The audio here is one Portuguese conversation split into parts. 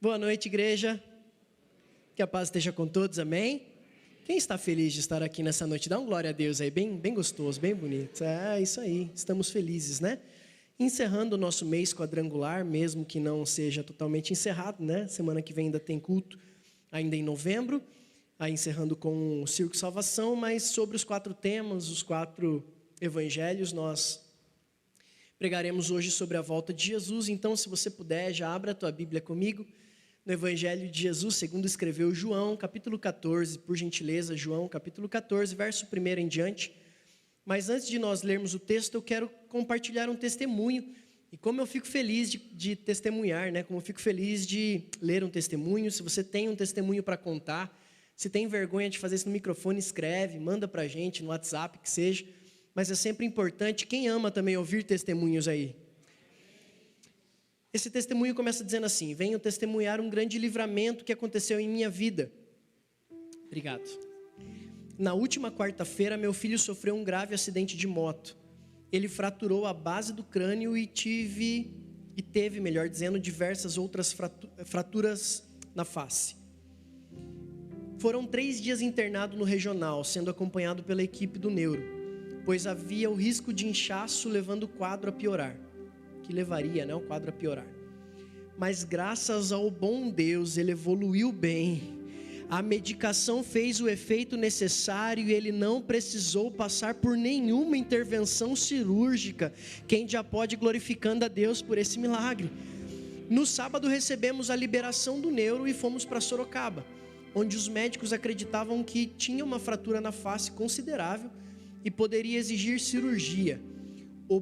Boa noite, igreja. Que a paz esteja com todos, amém? Quem está feliz de estar aqui nessa noite? Dá um glória a Deus aí, bem gostoso, bem bonito. É isso aí, estamos felizes, né? Encerrando o nosso mês quadrangular, mesmo que não seja totalmente encerrado, né? Semana que vem ainda tem culto, ainda em novembro. Aí encerrando com o Circo Salvação, mas sobre os 4 temas, os 4 evangelhos, nós pregaremos hoje sobre a volta de Jesus. Então, se você puder, já abra a tua Bíblia comigo. No Evangelho de Jesus, segundo escreveu João, capítulo 14, por gentileza, João, capítulo 14, verso 1 em diante. Mas antes de nós lermos o texto, eu quero compartilhar um testemunho. E como eu fico feliz de testemunhar, né? Como eu fico feliz de ler um testemunho. Se você tem um testemunho para contar, se tem vergonha de fazer isso no microfone, escreve, manda para a gente, no WhatsApp, que seja. Mas é sempre importante. Quem ama também ouvir testemunhos aí? Esse testemunho começa dizendo assim: venho testemunhar um grande livramento que aconteceu em minha vida. Obrigado. Na última quarta-feira, meu filho sofreu um grave acidente de moto. Ele fraturou a base do crânio e teve, melhor dizendo, diversas outras fraturas na face. Foram 3 dias internado no regional, sendo acompanhado pela equipe do neuro, pois havia o risco de inchaço levando o quadro a piorar. Que levaria, né, o quadro a piorar. Mas graças ao bom Deus, ele evoluiu bem. A medicação fez o efeito necessário e ele não precisou passar por nenhuma intervenção cirúrgica. Quem já pode glorificando a Deus por esse milagre. No sábado recebemos a liberação do neuro e fomos para Sorocaba, onde os médicos acreditavam que tinha uma fratura na face considerável e poderia exigir cirurgia. O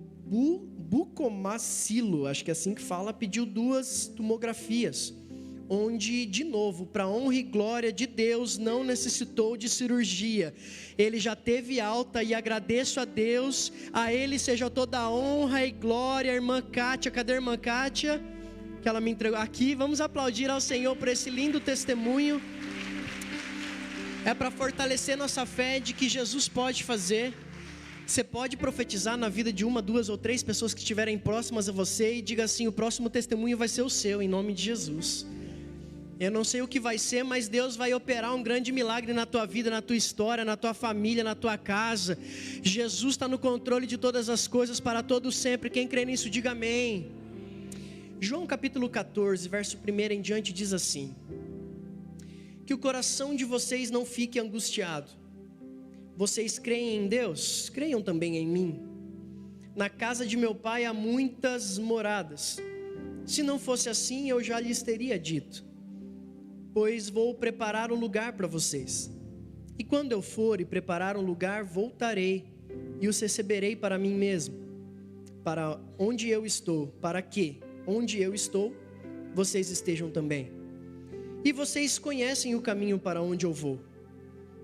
bucomacilo, acho que é assim que fala, pediu 2 tomografias, onde, de novo, para honra e glória de Deus, não necessitou de cirurgia. Ele já teve alta e agradeço a Deus, a Ele seja toda a honra e glória. A irmã Kátia, cadê a irmã Kátia? Que ela me entregou aqui. Vamos aplaudir ao Senhor por esse lindo testemunho. É para fortalecer nossa fé de que Jesus pode fazer. Você pode profetizar na vida de 1, 2 ou 3 pessoas que estiverem próximas a você e diga assim: o próximo testemunho vai ser o seu, em nome de Jesus. Eu não sei o que vai ser, mas Deus vai operar um grande milagre na tua vida, na tua história, na tua família, na tua casa. Jesus está no controle de todas as coisas para todo sempre. Quem crê nisso, diga amém. João capítulo 14, verso 1 em diante diz assim: que o coração de vocês não fique angustiado. Vocês creem em Deus? Creiam também em mim. Na casa de meu pai há muitas moradas. Se não fosse assim, eu já lhes teria dito. Pois vou preparar um lugar para vocês. E quando eu for e preparar um lugar, voltarei e os receberei para mim mesmo. Para onde eu estou, para que, onde eu estou, vocês estejam também. E vocês conhecem o caminho para onde eu vou.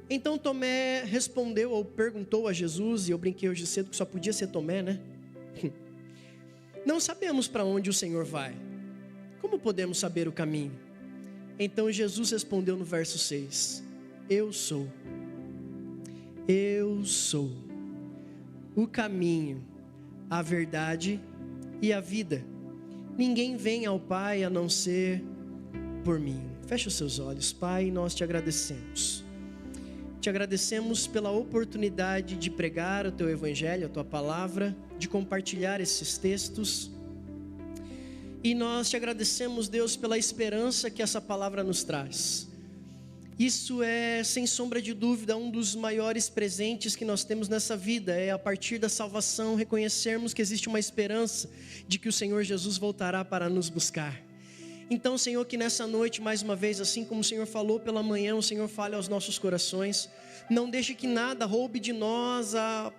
Então Tomé respondeu ou perguntou a Jesus, e eu brinquei hoje cedo que só podia ser Tomé, né? Não sabemos para onde o Senhor vai. Como podemos saber o caminho? Então Jesus respondeu no verso 6: Eu sou o caminho, a verdade e a vida. Ninguém vem ao Pai a não ser por mim. Feche os seus olhos. Pai, nós te agradecemos. Te agradecemos pela oportunidade de pregar o Teu Evangelho, a Tua Palavra, de compartilhar esses textos. E nós te agradecemos, Deus, pela esperança que essa palavra nos traz. Isso é, sem sombra de dúvida, um dos maiores presentes que nós temos nessa vida. É a partir da salvação reconhecermos que existe uma esperança de que o Senhor Jesus voltará para nos buscar. Então, Senhor, que nessa noite, mais uma vez, assim como o Senhor falou pela manhã, o Senhor fale aos nossos corações. Não deixe que nada roube de nós a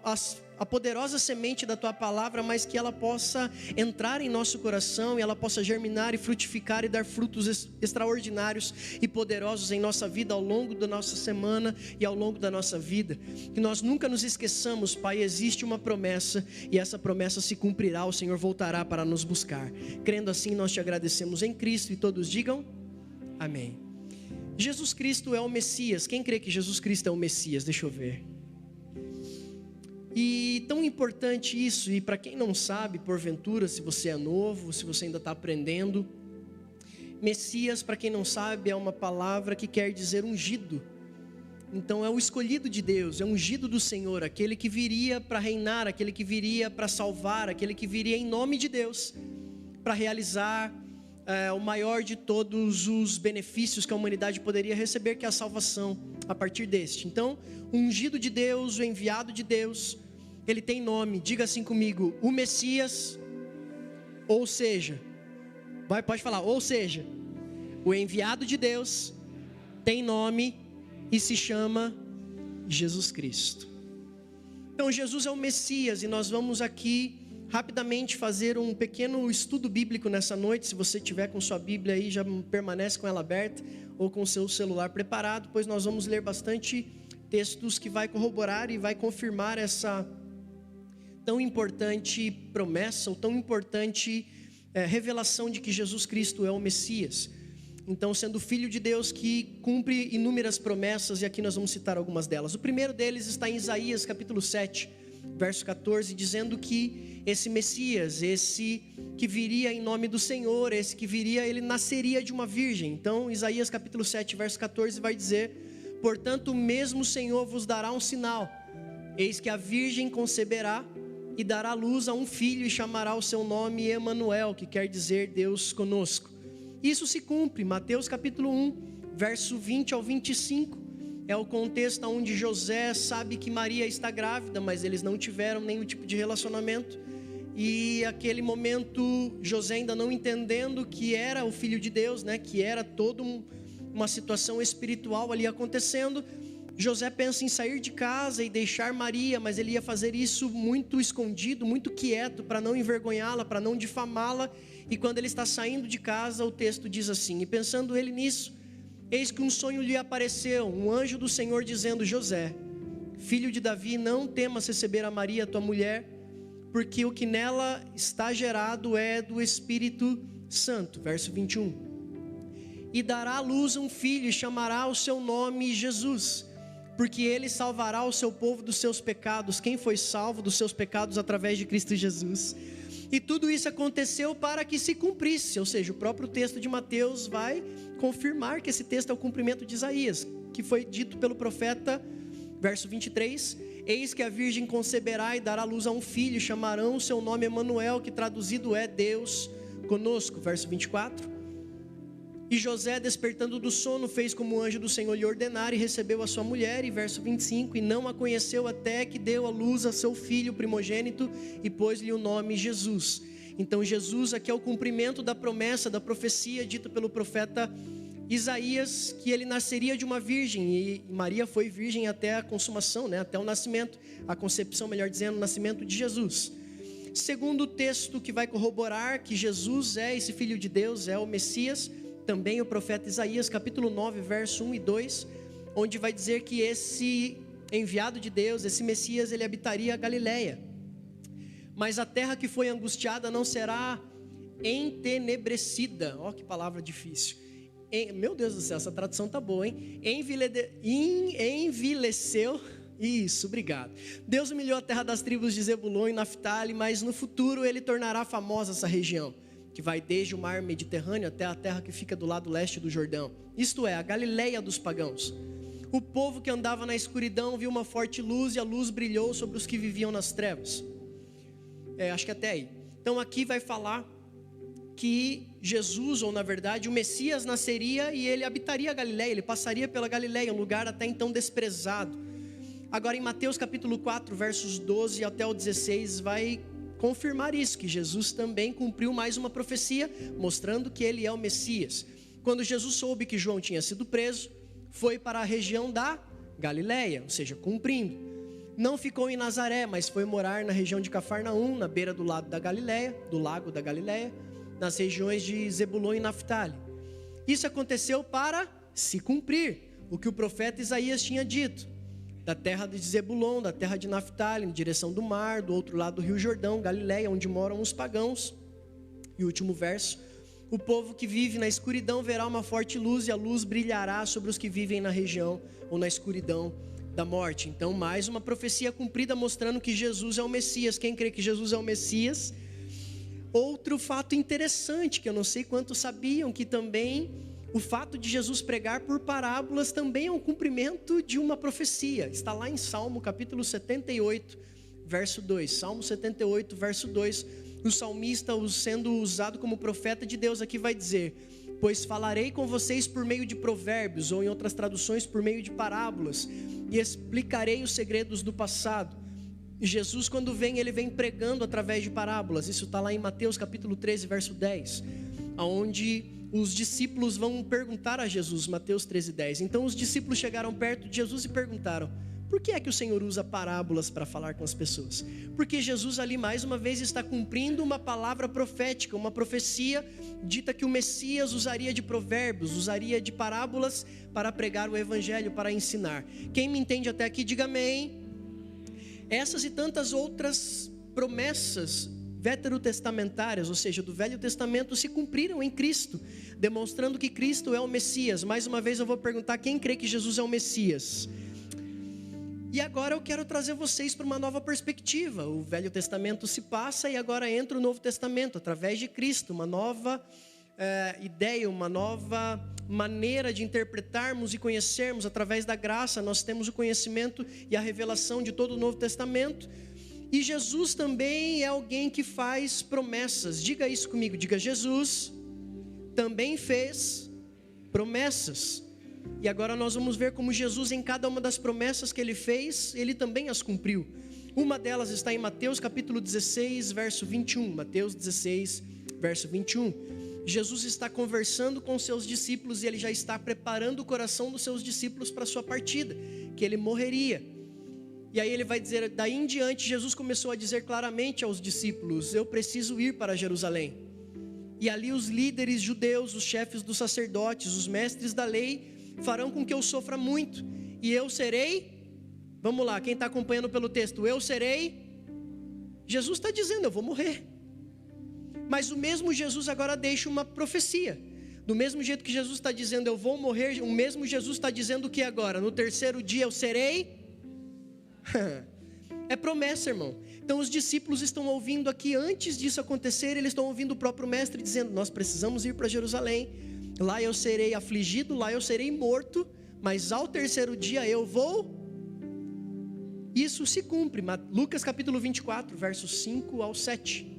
poderosa semente da Tua Palavra, mas que ela possa entrar em nosso coração e ela possa germinar e frutificar e dar frutos extraordinários e poderosos em nossa vida ao longo da nossa semana e ao longo da nossa vida. Que nós nunca nos esqueçamos, Pai, existe uma promessa e essa promessa se cumprirá, o Senhor voltará para nos buscar. Crendo assim, nós te agradecemos em Cristo e todos digam amém. Jesus Cristo é o Messias. Quem crê que Jesus Cristo é o Messias? Deixa eu ver. E tão importante isso, e para quem não sabe, porventura, se você é novo, se você ainda está aprendendo, Messias, para quem não sabe, é uma palavra que quer dizer ungido. Então é o escolhido de Deus, é o ungido do Senhor, aquele que viria para reinar, aquele que viria para salvar, aquele que viria em nome de Deus, para realizar o maior de todos os benefícios que a humanidade poderia receber, que é a salvação a partir deste. Então, o ungido de Deus, o enviado de Deus, ele tem nome, diga assim comigo, o Messias, ou seja, pode falar, ou seja, o enviado de Deus tem nome e se chama Jesus Cristo. Então Jesus é o Messias e nós vamos aqui rapidamente fazer um pequeno estudo bíblico nessa noite. Se você tiver com sua Bíblia aí, já permanece com ela aberta ou com o seu celular preparado, pois nós vamos ler bastante textos que vai corroborar e vai confirmar essa tão importante promessa, ou tão importante revelação de que Jesus Cristo é o Messias. Então, sendo Filho de Deus que cumpre inúmeras promessas, e aqui nós vamos citar algumas delas. O primeiro deles está em Isaías capítulo 7, verso 14, dizendo que esse Messias, esse que viria em nome do Senhor, esse que viria, ele nasceria de uma virgem. Então, Isaías capítulo 7, verso 14 vai dizer: portanto, o mesmo Senhor vos dará um sinal, eis que a virgem conceberá e dará luz a um filho e chamará o seu nome Emanuel, que quer dizer Deus conosco. Isso se cumpre, Mateus capítulo 1, verso 20 ao 25, é o contexto onde José sabe que Maria está grávida, mas eles não tiveram nenhum tipo de relacionamento, e aquele momento, José ainda não entendendo que era o Filho de Deus, que era toda uma situação espiritual ali acontecendo, José pensa em sair de casa e deixar Maria, mas ele ia fazer isso muito escondido, muito quieto, para não envergonhá-la, para não difamá-la. E quando ele está saindo de casa, o texto diz assim: e pensando ele nisso, eis que um sonho lhe apareceu, um anjo do Senhor dizendo: José, filho de Davi, não temas receber a Maria, tua mulher, porque o que nela está gerado é do Espírito Santo. Verso 21. E dará à luz um filho e chamará o seu nome Jesus, porque ele salvará o seu povo dos seus pecados. Quem foi salvo dos seus pecados através de Cristo Jesus? E tudo isso aconteceu para que se cumprisse, ou seja, o próprio texto de Mateus vai confirmar que esse texto é o cumprimento de Isaías, que foi dito pelo profeta, verso 23, eis que a virgem conceberá e dará luz a um filho, chamarão o seu nome Emanuel, que traduzido é Deus conosco, verso 24. E José, despertando do sono, fez como o anjo do Senhor lhe ordenara e recebeu a sua mulher, e verso 25, e não a conheceu até que deu à luz a seu filho primogênito e pôs-lhe o nome Jesus. Então Jesus aqui é o cumprimento da promessa, da profecia dita pelo profeta Isaías, que ele nasceria de uma virgem, e Maria foi virgem até a consumação, até o nascimento, a concepção, melhor dizendo, o nascimento de Jesus. Segundo o texto que vai corroborar que Jesus é esse Filho de Deus, é o Messias, também o profeta Isaías, capítulo 9, verso 1 e 2, onde vai dizer que esse enviado de Deus, esse Messias, ele habitaria a Galileia. Mas a terra que foi angustiada não será entenebrecida. Ó, que palavra difícil. Meu Deus do céu, essa tradução tá boa, hein? Envileceu. Isso, obrigado. Deus humilhou a terra das tribos de Zebulon e Naftali, mas no futuro ele tornará famosa essa região, que vai desde o mar Mediterrâneo até a terra que fica do lado leste do Jordão. Isto é, a Galileia dos pagãos. O povo que andava na escuridão viu uma forte luz, e a luz brilhou sobre os que viviam nas trevas. Acho que até aí. Então aqui vai falar que Jesus, ou na verdade o Messias, nasceria e ele habitaria a Galileia, ele passaria pela Galileia, um lugar até então desprezado. Agora em Mateus capítulo 4, versos 12 até o 16, vai confirmar isso, que Jesus também cumpriu mais uma profecia, mostrando que ele é o Messias. Quando Jesus soube que João tinha sido preso, foi para a região da Galileia, ou seja, cumprindo. Não ficou em Nazaré, mas foi morar na região de Cafarnaum, na beira do lago da Galileia, nas regiões de Zebulon e Naftali. Isso aconteceu para se cumprir o que o profeta Isaías tinha dito: da terra de Zebulon, da terra de Naftali, em direção do mar, do outro lado do rio Jordão, Galileia, onde moram os pagãos. E o último verso: o povo que vive na escuridão verá uma forte luz, e a luz brilhará sobre os que vivem na região ou na escuridão da morte. Então, mais uma profecia cumprida, mostrando que Jesus é o Messias. Quem crê que Jesus é o Messias? Outro fato interessante, que eu não sei quantos sabiam, que também o fato de Jesus pregar por parábolas também é um cumprimento de uma profecia. Está lá em Salmo capítulo 78, verso 2. Salmo 78, verso 2. O salmista, sendo usado como profeta de Deus, aqui vai dizer: pois falarei com vocês por meio de provérbios, ou em outras traduções, por meio de parábolas, e explicarei os segredos do passado. Jesus, quando vem, ele vem pregando através de parábolas. Isso está lá em Mateus capítulo 13, verso 10, onde os discípulos vão perguntar a Jesus, Mateus 13, 10. Então os discípulos chegaram perto de Jesus e perguntaram: por que é que o Senhor usa parábolas para falar com as pessoas? Porque Jesus ali mais uma vez está cumprindo uma palavra profética, uma profecia dita que o Messias usaria de provérbios, usaria de parábolas para pregar o evangelho, para ensinar. Quem me entende até aqui, diga amém. Essas e tantas outras promessas veterotestamentárias, ou seja, do Velho Testamento, se cumpriram em Cristo, demonstrando que Cristo é o Messias. Mais uma vez eu vou perguntar: quem crê que Jesus é o Messias? E agora eu quero trazer vocês para uma nova perspectiva. O Velho Testamento se passa e agora entra o Novo Testamento, através de Cristo, uma nova ideia, uma nova maneira de interpretarmos e conhecermos. Através da graça nós temos o conhecimento e a revelação de todo o Novo Testamento. E Jesus também é alguém que faz promessas. Diga isso comigo, diga: Jesus também fez promessas. E agora nós vamos ver como Jesus, em cada uma das promessas que ele fez, ele também as cumpriu. Uma delas está em Mateus capítulo 16, verso 21. Mateus 16, verso 21. Jesus está conversando com seus discípulos e ele já está preparando o coração dos seus discípulos para a sua partida, que ele morreria. E aí ele vai dizer, daí em diante, Jesus começou a dizer claramente aos discípulos: eu preciso ir para Jerusalém. E ali os líderes judeus, os chefes dos sacerdotes, os mestres da lei, farão com que eu sofra muito. E eu serei, vamos lá, quem está acompanhando pelo texto, eu serei, Jesus está dizendo, eu vou morrer. Mas o mesmo Jesus agora deixa uma profecia. Do mesmo jeito que Jesus está dizendo, eu vou morrer, o mesmo Jesus está dizendo que agora, no terceiro dia eu serei. É promessa, irmão. Então os discípulos estão ouvindo aqui, antes disso acontecer, eles estão ouvindo o próprio mestre dizendo: nós precisamos ir para Jerusalém, lá eu serei afligido, lá eu serei morto, mas ao terceiro dia eu vou. Isso se cumpre. Lucas capítulo 24, versos 5 ao 7.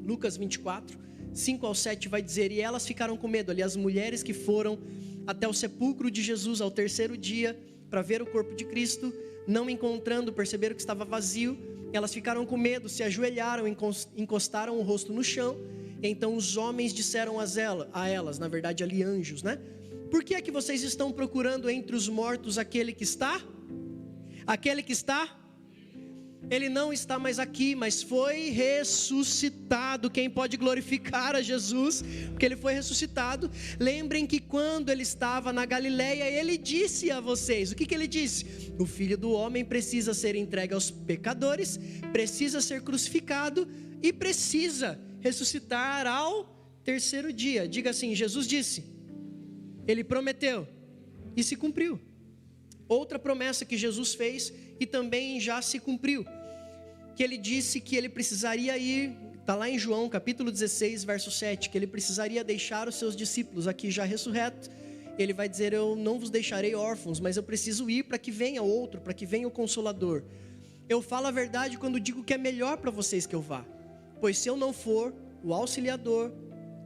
Lucas 24, 5 ao 7 vai dizer: e elas ficaram com medo, ali as mulheres que foram até o sepulcro de Jesus ao terceiro dia para ver o corpo de Cristo, não encontrando, perceberam que estava vazio. Elas ficaram com medo, se ajoelharam, encostaram o rosto no chão. Então os homens disseram a elas, na verdade ali anjos, né? Por que é que vocês estão procurando entre os mortos aquele que está? Aquele que está? Ele não está mais aqui, mas foi ressuscitado. Quem pode glorificar a Jesus? Porque ele foi ressuscitado. Lembrem que quando ele estava na Galileia, ele disse a vocês, o que ele disse? O Filho do Homem precisa ser entregue aos pecadores, precisa ser crucificado e precisa ressuscitar ao terceiro dia. Diga assim: Jesus disse, ele prometeu e se cumpriu. Outra promessa que Jesus fez e também já se cumpriu, que ele disse que ele precisaria ir, está lá em João capítulo 16, verso 7, que ele precisaria deixar os seus discípulos aqui já ressurreto. Ele vai dizer: eu não vos deixarei órfãos, mas eu preciso ir para que venha outro, para que venha o Consolador. Eu falo a verdade quando digo que é melhor para vocês que eu vá, pois se eu não for, o auxiliador,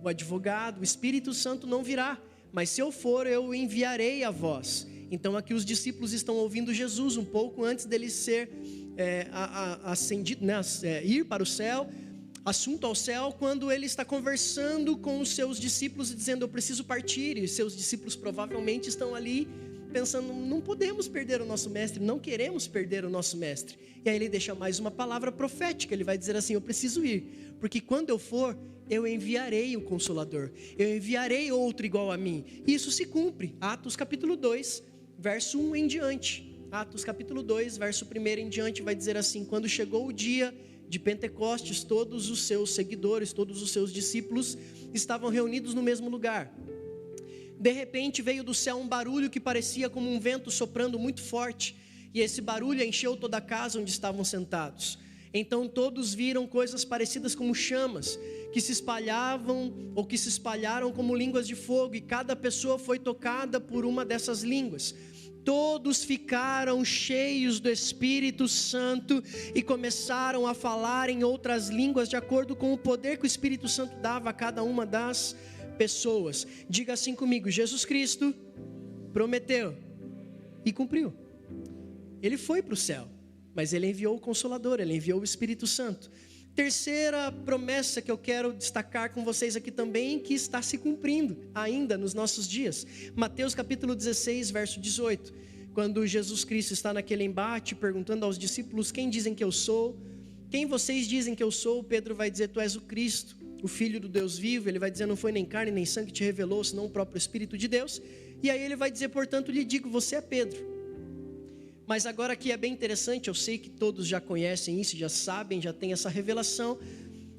o advogado, o Espírito Santo não virá, mas se eu for, eu enviarei a vós. Então aqui os discípulos estão ouvindo Jesus um pouco antes dele ser ascendido, né? Ir para o céu, assunto ao céu, quando ele está conversando com os seus discípulos e dizendo: eu preciso partir. E seus discípulos provavelmente estão ali pensando: não podemos perder o nosso mestre, não queremos perder o nosso mestre. E aí ele deixa mais uma palavra profética, ele vai dizer assim: eu preciso ir, porque quando eu for, eu enviarei o Consolador, eu enviarei outro igual a mim. E isso se cumpre. Atos capítulo 2, verso 1 em diante. Atos capítulo 2, verso 1 em diante vai dizer assim: quando chegou o dia de Pentecostes, todos os seus seguidores, todos os seus discípulos estavam reunidos no mesmo lugar. De repente veio do céu um barulho que parecia como um vento soprando muito forte, e esse barulho encheu toda a casa onde estavam sentados. Então todos viram coisas parecidas como chamas, que se espalhavam ou que se espalharam como línguas de fogo, e cada pessoa foi tocada por uma dessas línguas. Todos ficaram cheios do Espírito Santo e começaram a falar em outras línguas de acordo com o poder que o Espírito Santo dava a cada uma das pessoas. Diga assim comigo: Jesus Cristo prometeu e cumpriu. Ele foi para o céu, mas Ele enviou o Consolador, Ele enviou o Espírito Santo. Terceira promessa que eu quero destacar com vocês aqui também, que está se cumprindo ainda nos nossos dias. Mateus capítulo 16, verso 18. Quando Jesus Cristo está naquele embate, perguntando aos discípulos: quem dizem que eu sou? Quem vocês dizem que eu sou? Pedro vai dizer: tu és o Cristo, o Filho do Deus vivo. Ele vai dizer: não foi nem carne nem sangue que te revelou, senão o próprio Espírito de Deus. E aí ele vai dizer: portanto lhe digo, você é Pedro. Mas agora aqui é bem interessante, eu sei que todos já conhecem isso, já sabem, já tem essa revelação.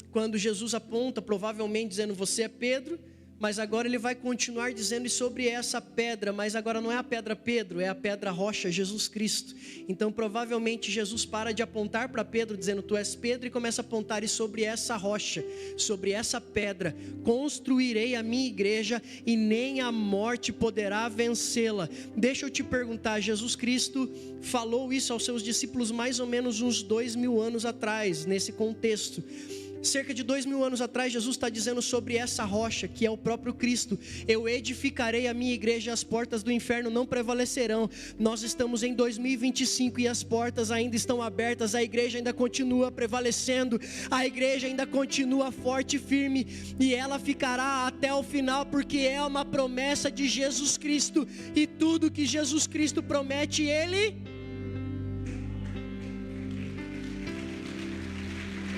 Quando Jesus aponta, provavelmente dizendo: você é Pedro, mas agora ele vai continuar dizendo: e sobre essa pedra, mas agora não é a pedra Pedro, é a pedra rocha, Jesus Cristo. Então provavelmente Jesus para de apontar para Pedro dizendo: tu és Pedro, e começa a apontar: e sobre essa rocha, sobre essa pedra, construirei a minha igreja, e nem a morte poderá vencê-la. Deixa eu te perguntar, Jesus Cristo falou isso aos seus discípulos mais ou menos uns 2000 anos atrás, nesse contexto. Cerca de 2000 anos atrás, Jesus está dizendo sobre essa rocha, que é o próprio Cristo: eu edificarei a minha igreja, as portas do inferno não prevalecerão. Nós estamos em 2025 e as portas ainda estão abertas, a igreja ainda continua prevalecendo, a igreja ainda continua forte e firme, e ela ficará até o final, porque é uma promessa de Jesus Cristo, e tudo que Jesus Cristo promete, Ele...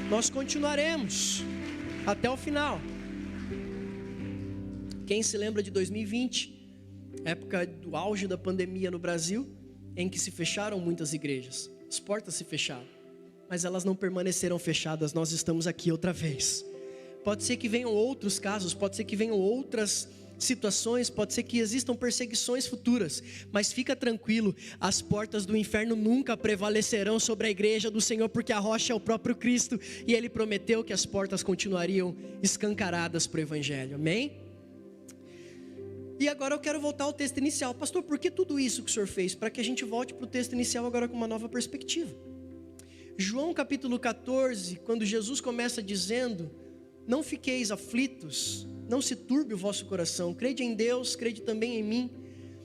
nós continuaremos até o final. Quem se lembra de 2020, época do auge da pandemia no Brasil, em que se fecharam muitas igrejas, as portas se fecharam, mas elas não permaneceram fechadas. Nós estamos aqui outra vez. Pode ser que venham outros casos, pode ser que venham outras situações, pode ser que existam perseguições futuras, mas fica tranquilo, as portas do inferno nunca prevalecerão sobre a igreja do Senhor, porque a rocha é o próprio Cristo, e Ele prometeu que as portas continuariam escancaradas para o Evangelho, amém? E agora eu quero voltar ao texto inicial. Pastor, por que tudo isso que o Senhor fez? Para que a gente volte para o texto inicial agora com uma nova perspectiva. João capítulo 14, quando Jesus começa dizendo: não fiqueis aflitos, não se turbe o vosso coração, crede em Deus, crede também em mim.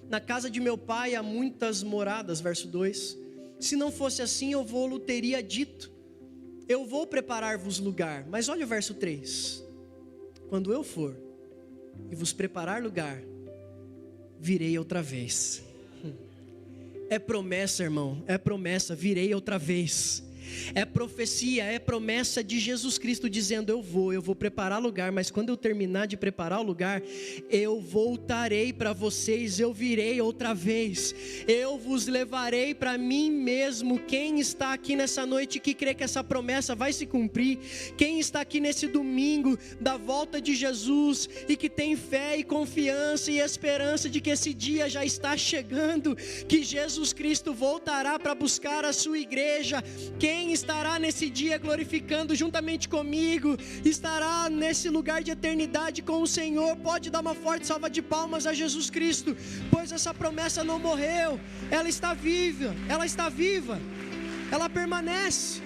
Na casa de meu pai há muitas moradas, verso 2. Se não fosse assim, eu vou-lo teria dito: eu vou preparar-vos lugar. Mas olha o verso 3: quando eu for e vos preparar lugar, virei outra vez. É promessa, irmão, é promessa, virei outra vez. É profecia, é promessa de Jesus Cristo dizendo: eu vou preparar lugar, mas quando eu terminar de preparar o lugar, eu voltarei para vocês, eu virei outra vez, eu vos levarei para mim mesmo. Quem está aqui nessa noite que crê que essa promessa vai se cumprir? Quem está aqui nesse domingo da volta de Jesus e que tem fé e confiança e esperança de que esse dia já está chegando, que Jesus Cristo voltará para buscar a sua igreja? Quem estará nesse dia glorificando juntamente comigo, estará nesse lugar de eternidade com o Senhor? Pode dar uma forte salva de palmas a Jesus Cristo, pois essa promessa não morreu, ela está viva, ela permanece.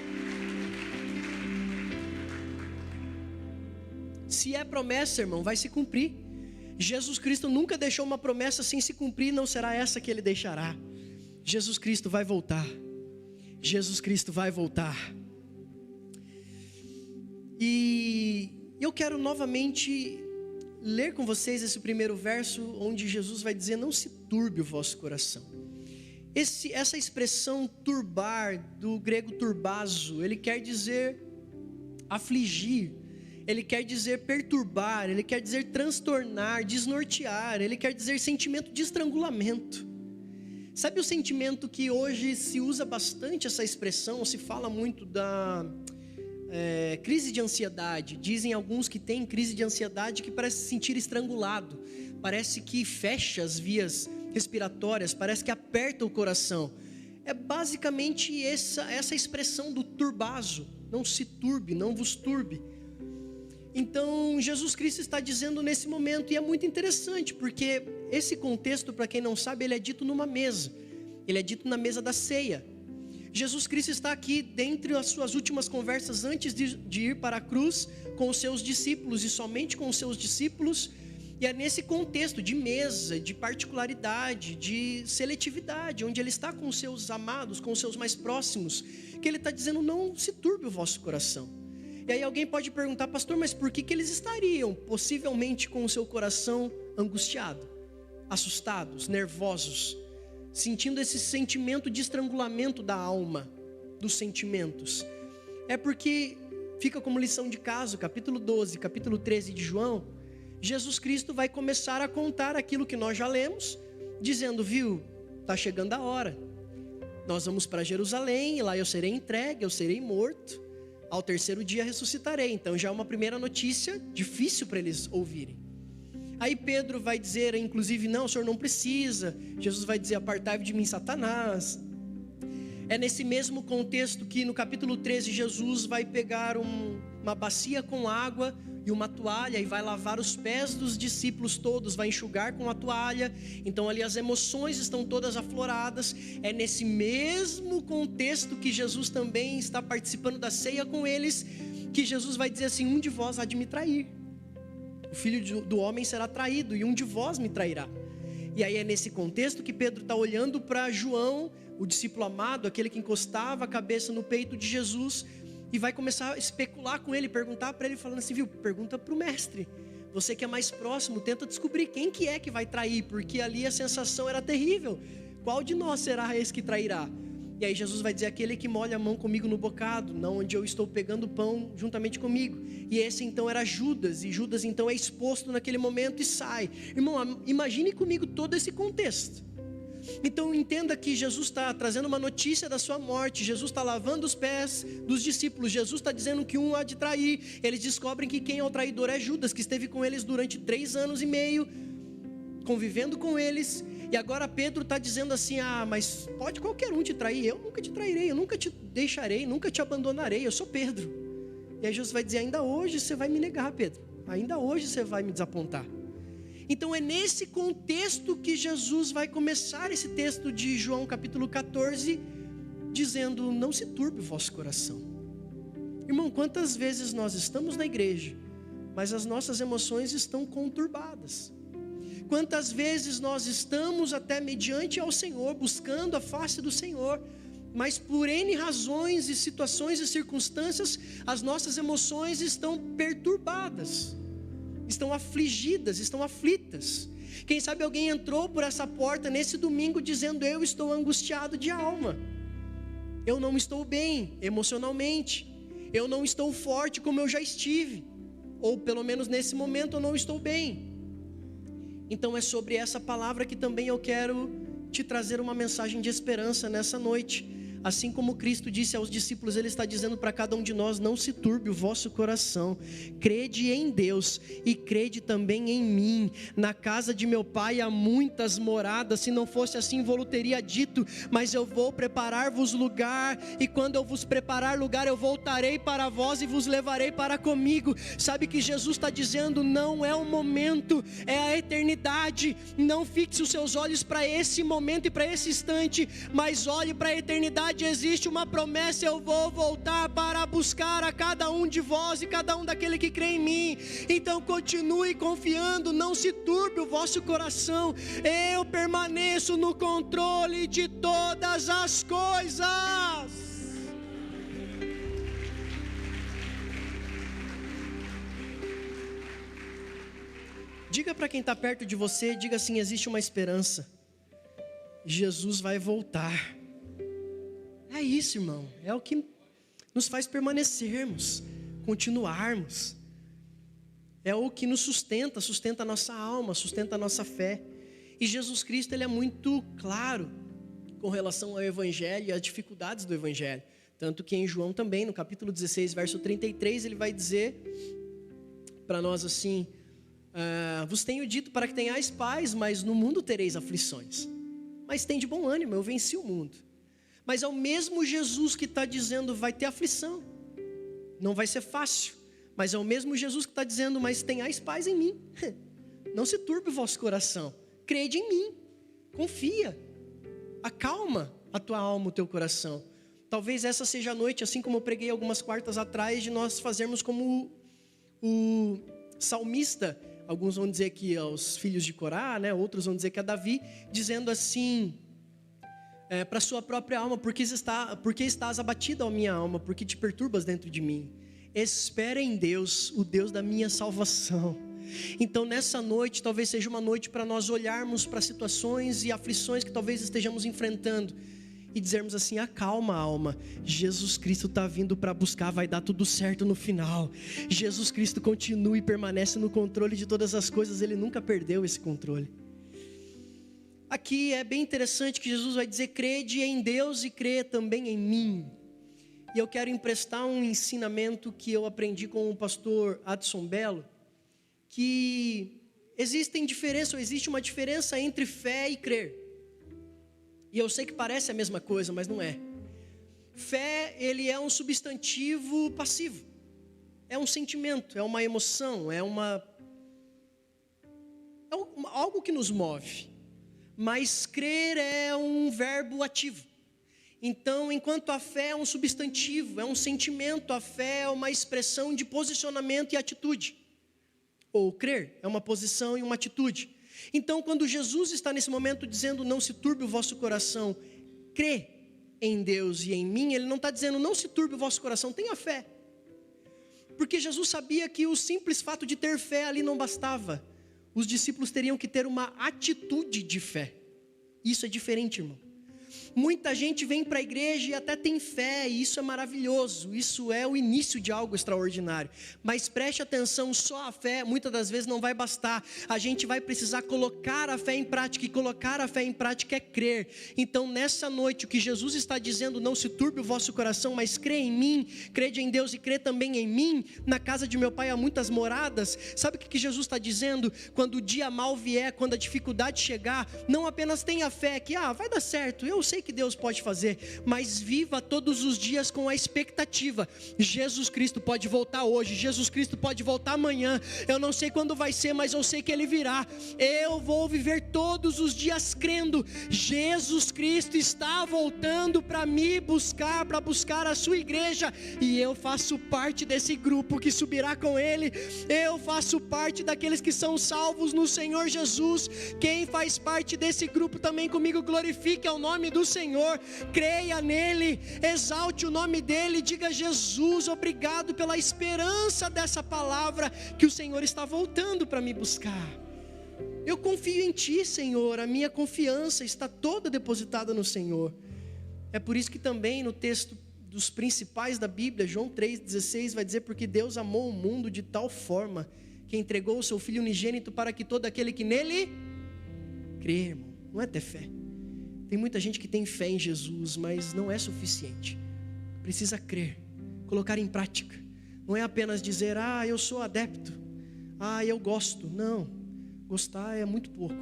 Se é promessa, irmão, vai se cumprir. Jesus Cristo nunca deixou uma promessa sem se cumprir, não será essa que Ele deixará. Jesus Cristo vai voltar. Jesus Cristo vai voltar. E eu quero novamente ler com vocês esse primeiro verso, onde Jesus vai dizer: não se turbe o vosso coração. Essa expressão turbar, do grego turbazo, ele quer dizer afligir, ele quer dizer perturbar, ele quer dizer transtornar, desnortear, ele quer dizer sentimento de estrangulamento. Sabe o sentimento que hoje se usa bastante essa expressão, se fala muito da crise de ansiedade. Dizem alguns que têm crise de ansiedade que parece se sentir estrangulado, parece que fecha as vias respiratórias, parece que aperta o coração. É basicamente essa expressão do turbazo: não se turbe, não vos turbe. Então, Jesus Cristo está dizendo nesse momento, e é muito interessante, porque esse contexto, para quem não sabe, ele é dito numa mesa. Ele é dito na mesa da ceia. Jesus Cristo está aqui, dentre as suas últimas conversas, antes de ir para a cruz, com os seus discípulos, e somente com os seus discípulos. E é nesse contexto de mesa, de particularidade, de seletividade, onde ele está com os seus amados, com os seus mais próximos, que ele está dizendo, não se turbe o vosso coração. E aí alguém pode perguntar, pastor, mas por que eles estariam possivelmente com o seu coração angustiado, assustados, nervosos, sentindo esse sentimento de estrangulamento da alma, dos sentimentos? É porque fica como lição de casa, capítulo 12, capítulo 13 de João, Jesus Cristo vai começar a contar aquilo que nós já lemos, dizendo, viu, está chegando a hora, nós vamos para Jerusalém, lá eu serei entregue, eu serei morto, ao terceiro dia ressuscitarei. Então já é uma primeira notícia difícil para eles ouvirem. Aí Pedro vai dizer, inclusive, não, o senhor não precisa. Jesus vai dizer, apartai-vos de mim, Satanás. É nesse mesmo contexto que no capítulo 13 Jesus vai pegar uma bacia com água e uma toalha e vai lavar os pés dos discípulos todos, vai enxugar com a toalha. Então ali as emoções estão todas afloradas. É nesse mesmo contexto que Jesus também está participando da ceia com eles, que Jesus vai dizer assim, um de vós há de me trair. O filho do homem será traído e um de vós me trairá. E aí é nesse contexto que Pedro está olhando para João, o discípulo amado, aquele que encostava a cabeça no peito de Jesus, e vai começar a especular com ele, perguntar para ele, falando assim, viu, pergunta para o mestre, você que é mais próximo, tenta descobrir quem que é que vai trair, porque ali a sensação era terrível, qual de nós será esse que trairá? E aí Jesus vai dizer, aquele que molha a mão comigo no bocado, não onde eu estou pegando pão juntamente comigo. E esse então era Judas, e Judas então é exposto naquele momento e sai. Irmão, imagine comigo todo esse contexto. Então entenda que Jesus está trazendo uma notícia da sua morte, Jesus está lavando os pés dos discípulos, Jesus está dizendo que um há de trair. Eles descobrem que quem é o traidor é Judas, que esteve com eles durante 3 anos e meio, convivendo com eles. E agora Pedro está dizendo assim, mas pode qualquer um te trair, eu nunca te trairei, eu nunca te deixarei, nunca te abandonarei, eu sou Pedro. E aí Jesus vai dizer, ainda hoje você vai me negar, Pedro, ainda hoje você vai me desapontar. Então é nesse contexto que Jesus vai começar esse texto de João capítulo 14, dizendo, não se turbe o vosso coração. Irmão, quantas vezes nós estamos na igreja, mas as nossas emoções estão conturbadas. Quantas vezes nós estamos até mediante ao Senhor, buscando a face do Senhor, mas por N razões e situações e circunstâncias, as nossas emoções estão perturbadas, estão afligidas, estão aflitas. Quem sabe alguém entrou por essa porta nesse domingo dizendo, eu estou angustiado de alma, eu não estou bem emocionalmente, eu não estou forte como eu já estive, ou pelo menos nesse momento eu não estou bem. Então é sobre essa palavra que também eu quero te trazer uma mensagem de esperança nessa noite. Assim como Cristo disse aos discípulos, Ele está dizendo para cada um de nós, não se turbe o vosso coração, crede em Deus e crede também em mim. Na casa de meu Pai há muitas moradas, se não fosse assim vou-lo teria dito, mas eu vou preparar-vos lugar, e quando eu vos preparar lugar, eu voltarei para vós e vos levarei para comigo. Sabe que Jesus está dizendo, não é o momento, é a eternidade. Não fixe os seus olhos para esse momento e para esse instante, mas olhe para a eternidade. Existe uma promessa, eu vou voltar para buscar a cada um de vós e cada um daquele que crê em mim. Então continue confiando, não se turbe o vosso coração, eu permaneço no controle de todas as coisas. Diga para quem está perto de você, diga assim, existe uma esperança, Jesus vai voltar. É isso, irmão, é o que nos faz permanecermos, continuarmos. É o que nos sustenta a nossa alma, sustenta a nossa fé. E Jesus Cristo, Ele é muito claro com relação ao Evangelho e às dificuldades do Evangelho. Tanto que em João também, no capítulo 16, verso 33, Ele vai dizer para nós assim, vos tenho dito para que tenhais paz, mas no mundo tereis aflições. Mas tem de bom ânimo, eu venci o mundo. Mas é o mesmo Jesus que está dizendo, vai ter aflição, não vai ser fácil, Mas é o mesmo Jesus que está dizendo, mas tenhais paz em mim. Não se turbe o vosso coração. Crede em mim. Confia. Acalma a tua alma, o teu coração. Talvez essa seja a noite, assim como eu preguei algumas quartas atrás, de nós fazermos como o salmista. Alguns vão dizer que é os filhos de Corá, né? Outros vão dizer que é Davi, dizendo assim, para a sua própria alma, porque estás abatida, ó minha alma, porque te perturbas dentro de mim. Espera em Deus, o Deus da minha salvação. Então nessa noite, talvez seja uma noite para nós olharmos para situações e aflições que talvez estejamos enfrentando e dizermos assim: acalma a alma, Jesus Cristo está vindo para buscar, vai dar tudo certo no final. Jesus Cristo continua e permanece no controle de todas as coisas, Ele nunca perdeu esse controle. Aqui é bem interessante que Jesus vai dizer: crede em Deus e crê também em mim. E eu quero emprestar um ensinamento que eu aprendi com o pastor Adson Bello, que existe uma diferença entre fé e crer. E eu sei que parece a mesma coisa, mas não é. Fé, ele é um substantivo passivo. É um sentimento, é uma emoção, é algo que nos move. Mas crer é um verbo ativo. Então, enquanto a fé é um substantivo, é um sentimento, a fé é uma expressão de posicionamento e atitude. Ou crer é uma posição e uma atitude. Então, quando Jesus está nesse momento dizendo: não se turbe o vosso coração, crê em Deus e em mim, Ele não está dizendo: não se turbe o vosso coração, tenha fé. Porque Jesus sabia que o simples fato de ter fé ali não bastava. Os discípulos teriam que ter uma atitude de fé. Isso é diferente, irmão. Muita gente vem para a igreja e até tem fé, e isso é maravilhoso, isso é o início de algo extraordinário. Mas preste atenção, só a fé muitas das vezes não vai bastar. A gente vai precisar colocar a fé em prática, e colocar a fé em prática é crer. Então nessa noite o que Jesus está dizendo: não se turbe o vosso coração, mas crê em mim, crede em Deus e crê também em mim. Na casa de meu pai há muitas moradas. Sabe o que Jesus está dizendo? Quando o dia mal vier, quando a dificuldade chegar, não apenas tenha fé que vai dar certo, eu sei que Deus pode fazer, mas viva todos os dias com a expectativa: Jesus Cristo pode voltar hoje, Jesus Cristo pode voltar amanhã, eu não sei quando vai ser, mas eu sei que Ele virá. Eu vou viver todos os dias crendo: Jesus Cristo está voltando para me buscar, para buscar a sua igreja, e eu faço parte desse grupo que subirá com Ele. Eu faço parte daqueles que são salvos no Senhor Jesus. Quem faz parte desse grupo também comigo, glorifique ao nome do Senhor, creia nele, exalte o nome dele, diga: Jesus, obrigado pela esperança dessa palavra, que o Senhor está voltando para me buscar. Eu confio em ti, Senhor, a minha confiança está toda depositada no Senhor. É por isso que também no texto dos principais da Bíblia, João 3,16, vai dizer: porque Deus amou o mundo de tal forma que entregou o seu Filho unigênito, para que todo aquele que nele crê, irmão. Não é ter fé. Tem muita gente que tem fé em Jesus, mas não é suficiente. Precisa crer, colocar em prática. Não é apenas dizer: eu sou adepto, eu gosto. Não, gostar é muito pouco.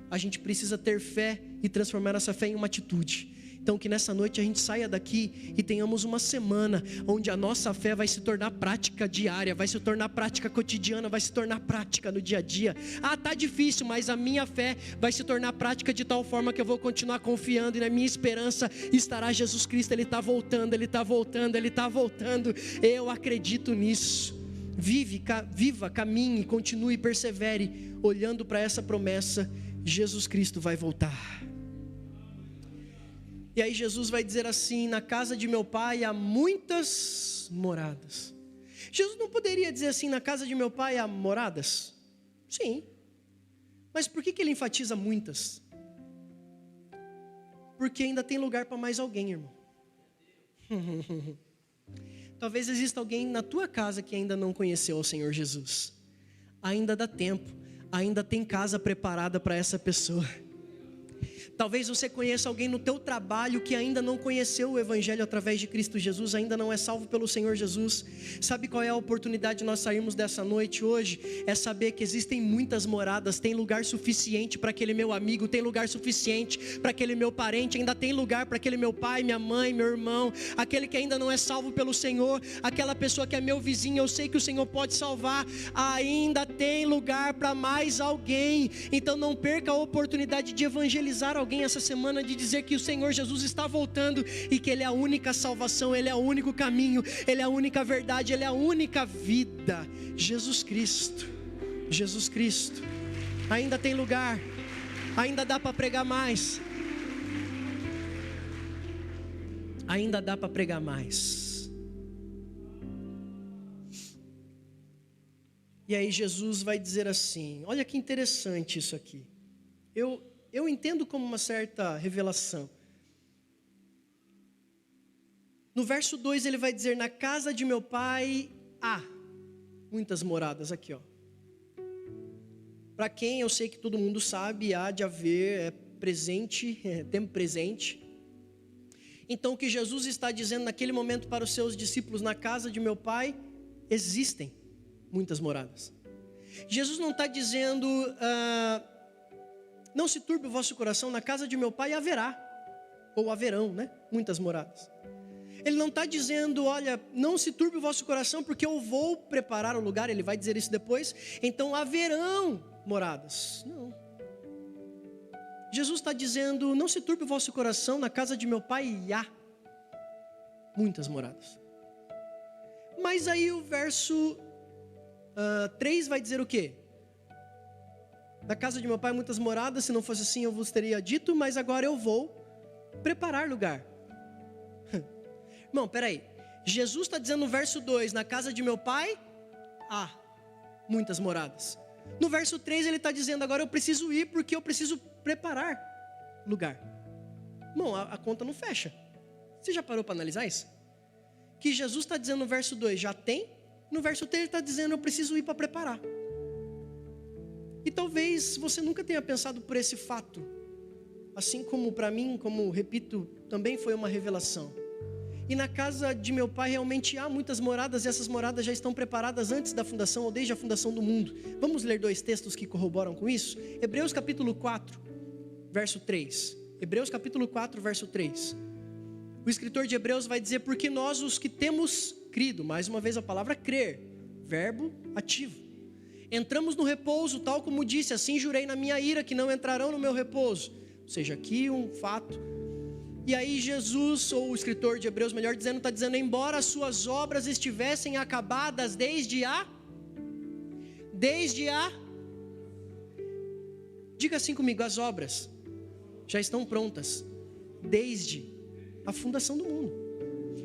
A gente precisa ter fé e transformar essa fé em uma atitude. Então que nessa noite a gente saia daqui e tenhamos uma semana onde a nossa fé vai se tornar prática diária, vai se tornar prática cotidiana, vai se tornar prática no dia a dia. Tá difícil, mas a minha fé vai se tornar prática de tal forma que eu vou continuar confiando, e na minha esperança estará Jesus Cristo. Ele está voltando, Ele está voltando, Ele está voltando. Eu acredito nisso. Viva, caminhe, continue, persevere, olhando para essa promessa: Jesus Cristo vai voltar. E aí Jesus vai dizer assim: na casa de meu pai há muitas moradas. Jesus não poderia dizer assim: na casa de meu pai há moradas? Sim. Mas por que ele enfatiza muitas? Porque ainda tem lugar para mais alguém, irmão. Talvez exista alguém na tua casa que ainda não conheceu o Senhor Jesus. Ainda dá tempo, ainda tem casa preparada para essa pessoa. Talvez você conheça alguém no teu trabalho que ainda não conheceu o Evangelho através de Cristo Jesus, ainda não é salvo pelo Senhor Jesus. Sabe qual é a oportunidade de nós sairmos dessa noite hoje? É saber que existem muitas moradas, tem lugar suficiente para aquele meu amigo, tem lugar suficiente para aquele meu parente, ainda tem lugar para aquele meu pai, minha mãe, meu irmão, aquele que ainda não é salvo pelo Senhor, aquela pessoa que é meu vizinho, eu sei que o Senhor pode salvar, ainda tem lugar para mais alguém. Então não perca a oportunidade de evangelizar alguém essa semana, de dizer que o Senhor Jesus está voltando e que Ele é a única salvação, Ele é o único caminho, Ele é a única verdade, Ele é a única vida. Jesus Cristo, Jesus Cristo. Ainda tem lugar, ainda dá para pregar mais, ainda dá para pregar mais. E aí Jesus vai dizer assim, olha que interessante isso aqui. Eu entendo como uma certa revelação. No verso 2 ele vai dizer, na casa de meu pai há muitas moradas, aqui ó. Para quem eu sei que todo mundo sabe, há de haver, é presente, é tempo presente. Então o que Jesus está dizendo naquele momento para os seus discípulos, na casa de meu pai existem muitas moradas. Jesus não está dizendo, não se turbe o vosso coração, na casa de meu pai haverá, ou haverão, né? Muitas moradas. Ele não está dizendo, olha, não se turbe o vosso coração, porque eu vou preparar o lugar, ele vai dizer isso depois, então haverão moradas. Não. Jesus está dizendo, não se turbe o vosso coração, na casa de meu pai há muitas moradas. Mas aí o verso 3 vai dizer o quê? Na casa de meu pai muitas moradas, se não fosse assim eu vos teria dito, mas agora eu vou preparar lugar. Irmão, peraí, Jesus está dizendo no verso 2, na casa de meu pai há muitas moradas. No verso 3 ele está dizendo, agora eu preciso ir porque eu preciso preparar lugar. Irmão, a conta não fecha. Você já parou para analisar isso? Que Jesus está dizendo no verso 2, já tem. No verso 3 ele está dizendo, eu preciso ir para preparar. E talvez você nunca tenha pensado por esse fato. Assim como para mim, como repito, também foi uma revelação. E na casa de meu pai realmente há muitas moradas, e essas moradas já estão preparadas antes da fundação, ou desde a fundação do mundo. Vamos ler 2 textos que corroboram com isso? Hebreus capítulo 4, verso 3. Hebreus capítulo 4, verso 3. O escritor de Hebreus vai dizer, porque nós os que temos crido, mais uma vez a palavra crer, verbo ativo. Entramos no repouso, tal como disse, assim jurei na minha ira que não entrarão no meu repouso. Ou seja, aqui um fato. E aí Jesus, ou o escritor de Hebreus, melhor dizendo, está dizendo, embora as suas obras estivessem acabadas diga assim comigo, as obras já estão prontas, desde a fundação do mundo.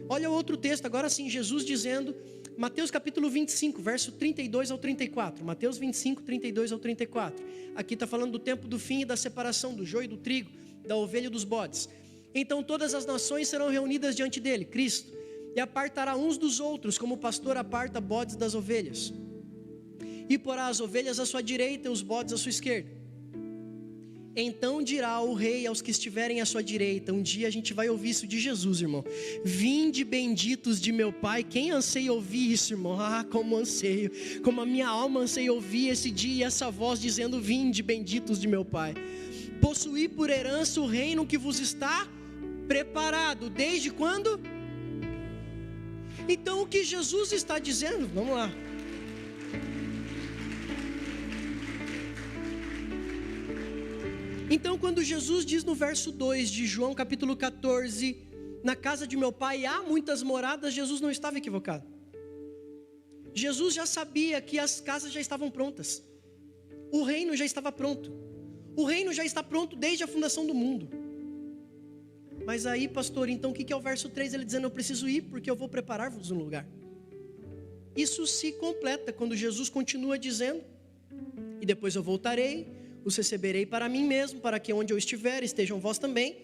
Olha o outro texto, agora sim, Jesus dizendo, Mateus capítulo 25, verso 32 ao 34. Mateus 25, 32 ao 34. Aqui está falando do tempo do fim e da separação do joio e do trigo, da ovelha e dos bodes. Então todas as nações serão reunidas diante dele, Cristo, e apartará uns dos outros, como o pastor aparta bodes das ovelhas. E porá as ovelhas à sua direita e os bodes à sua esquerda. Então dirá o rei aos que estiverem à sua direita, um dia a gente vai ouvir isso de Jesus, irmão. Vinde benditos de meu Pai. Quem anseia ouvir isso, irmão? Ah, como anseio, como a minha alma anseia ouvir esse dia e essa voz dizendo, vinde benditos de meu Pai. Possuí por herança o reino que vos está preparado. Desde quando? Então o que Jesus está dizendo, vamos lá. Então quando Jesus diz no verso 2 de João capítulo 14, na casa de meu pai há muitas moradas, Jesus não estava equivocado. Jesus já sabia que as casas já estavam prontas. O reino já estava pronto. O reino já está pronto desde a fundação do mundo. Mas aí, pastor, então o que é o verso 3? Ele dizendo, eu preciso ir porque eu vou preparar-vos um lugar. Isso se completa quando Jesus continua dizendo, e depois eu voltarei, os receberei para mim mesmo, para que onde eu estiver estejam vós também,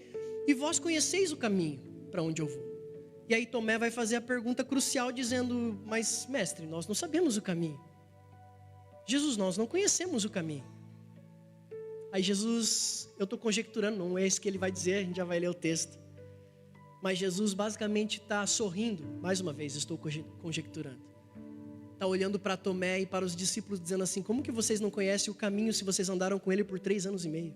e vós conheceis o caminho para onde eu vou. E aí Tomé vai fazer a pergunta crucial dizendo, mas mestre, nós não sabemos o caminho. Jesus, nós não conhecemos o caminho. Aí Jesus, eu estou conjecturando, não é isso que ele vai dizer, a gente já vai ler o texto. Mas Jesus basicamente está sorrindo, mais uma vez, estou conjecturando. Está olhando para Tomé e para os discípulos dizendo assim: como que vocês não conhecem o caminho se vocês andaram com ele por 3 anos e meio?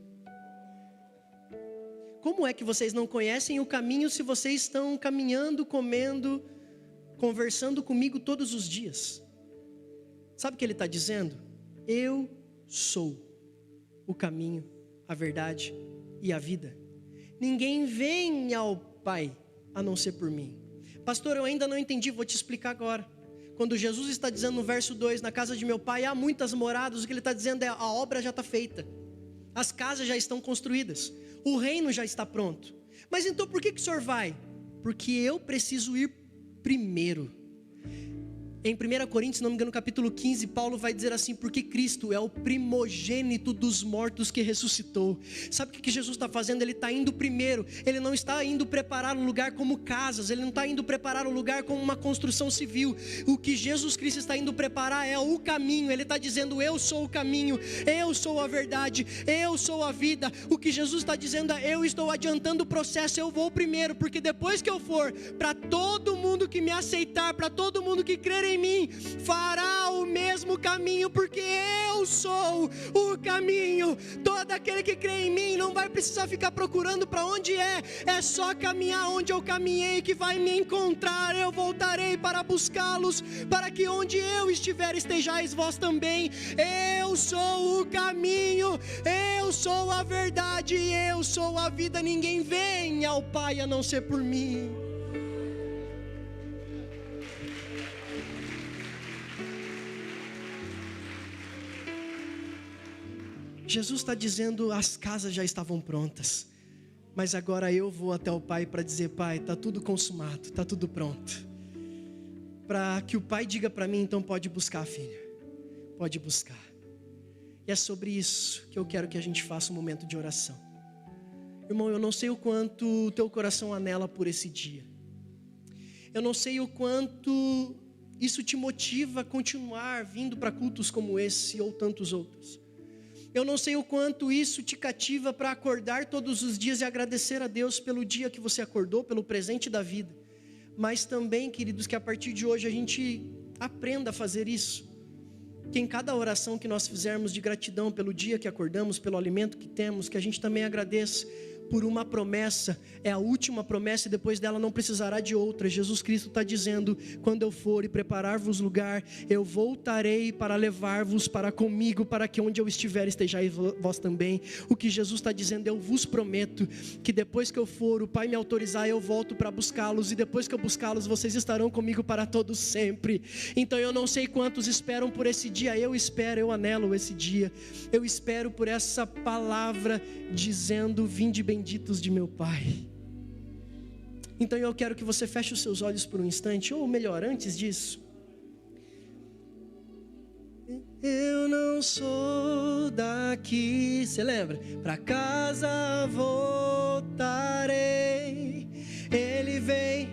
Como é que vocês não conhecem o caminho se vocês estão caminhando, comendo, conversando comigo todos os dias? Sabe o que ele está dizendo? Eu sou o caminho, a verdade e a vida. Ninguém vem ao Pai a não ser por mim. Pastor, eu ainda não entendi, vou te explicar agora. Quando Jesus está dizendo no verso 2, na casa de meu pai há muitas moradas, o que ele está dizendo é: a obra já está feita, as casas já estão construídas, o reino já está pronto. Mas então por que o senhor vai? Porque eu preciso ir primeiro. Em 1 Coríntios, se não me engano, capítulo 15, Paulo vai dizer assim: porque Cristo é o primogênito dos mortos que ressuscitou. Sabe o que Jesus está fazendo? Ele está indo primeiro. Ele não está indo preparar um lugar como casas, ele não está indo preparar um lugar como uma construção civil. O que Jesus Cristo está indo preparar é o caminho. Ele está dizendo: eu sou o caminho, eu sou a verdade, eu sou a vida. O que Jesus está dizendo é: eu estou adiantando o processo, eu vou primeiro, porque depois que eu for, para todo mundo que me aceitar, para todo mundo que crer em mim, fará o mesmo caminho, porque eu sou o caminho. Todo aquele que crê em mim não vai precisar ficar procurando para onde é só caminhar onde eu caminhei que vai me encontrar. Eu voltarei para buscá-los, para que onde eu estiver estejais vós também. Eu sou o caminho, eu sou a verdade, eu sou a vida. Ninguém vem ao Pai a não ser por mim. Jesus está dizendo: as casas já estavam prontas, mas agora eu vou até o Pai para dizer: Pai, está tudo consumado, está tudo pronto. Para que o Pai diga para mim: então pode buscar, filho, pode buscar. E é sobre isso que eu quero que a gente faça um momento de oração. Irmão, eu não sei o quanto o teu coração anela por esse dia. Eu não sei o quanto isso te motiva a continuar vindo para cultos como esse ou tantos outros. Eu não sei o quanto isso te cativa para acordar todos os dias e agradecer a Deus pelo dia que você acordou, pelo presente da vida. Mas também, queridos, que a partir de hoje a gente aprenda a fazer isso. Que em cada oração que nós fizermos de gratidão pelo dia que acordamos, pelo alimento que temos, que a gente também agradeça por uma promessa, é a última promessa e depois dela não precisará de outra. Jesus Cristo está dizendo: quando eu for e preparar-vos lugar, eu voltarei para levar-vos para comigo, para que onde eu estiver estejais vós também. O que Jesus está dizendo: eu vos prometo que depois que eu for, o Pai me autorizar, eu volto para buscá-los, e depois que eu buscá-los, vocês estarão comigo para todos sempre. Então eu não sei quantos esperam por esse dia, eu espero, eu anelo esse dia, eu espero por essa palavra dizendo: vinde benditos de meu Pai. Então eu quero que você feche os seus olhos por um instante, ou melhor, antes disso, eu não sou daqui, você lembra? Pra casa voltarei, Ele vem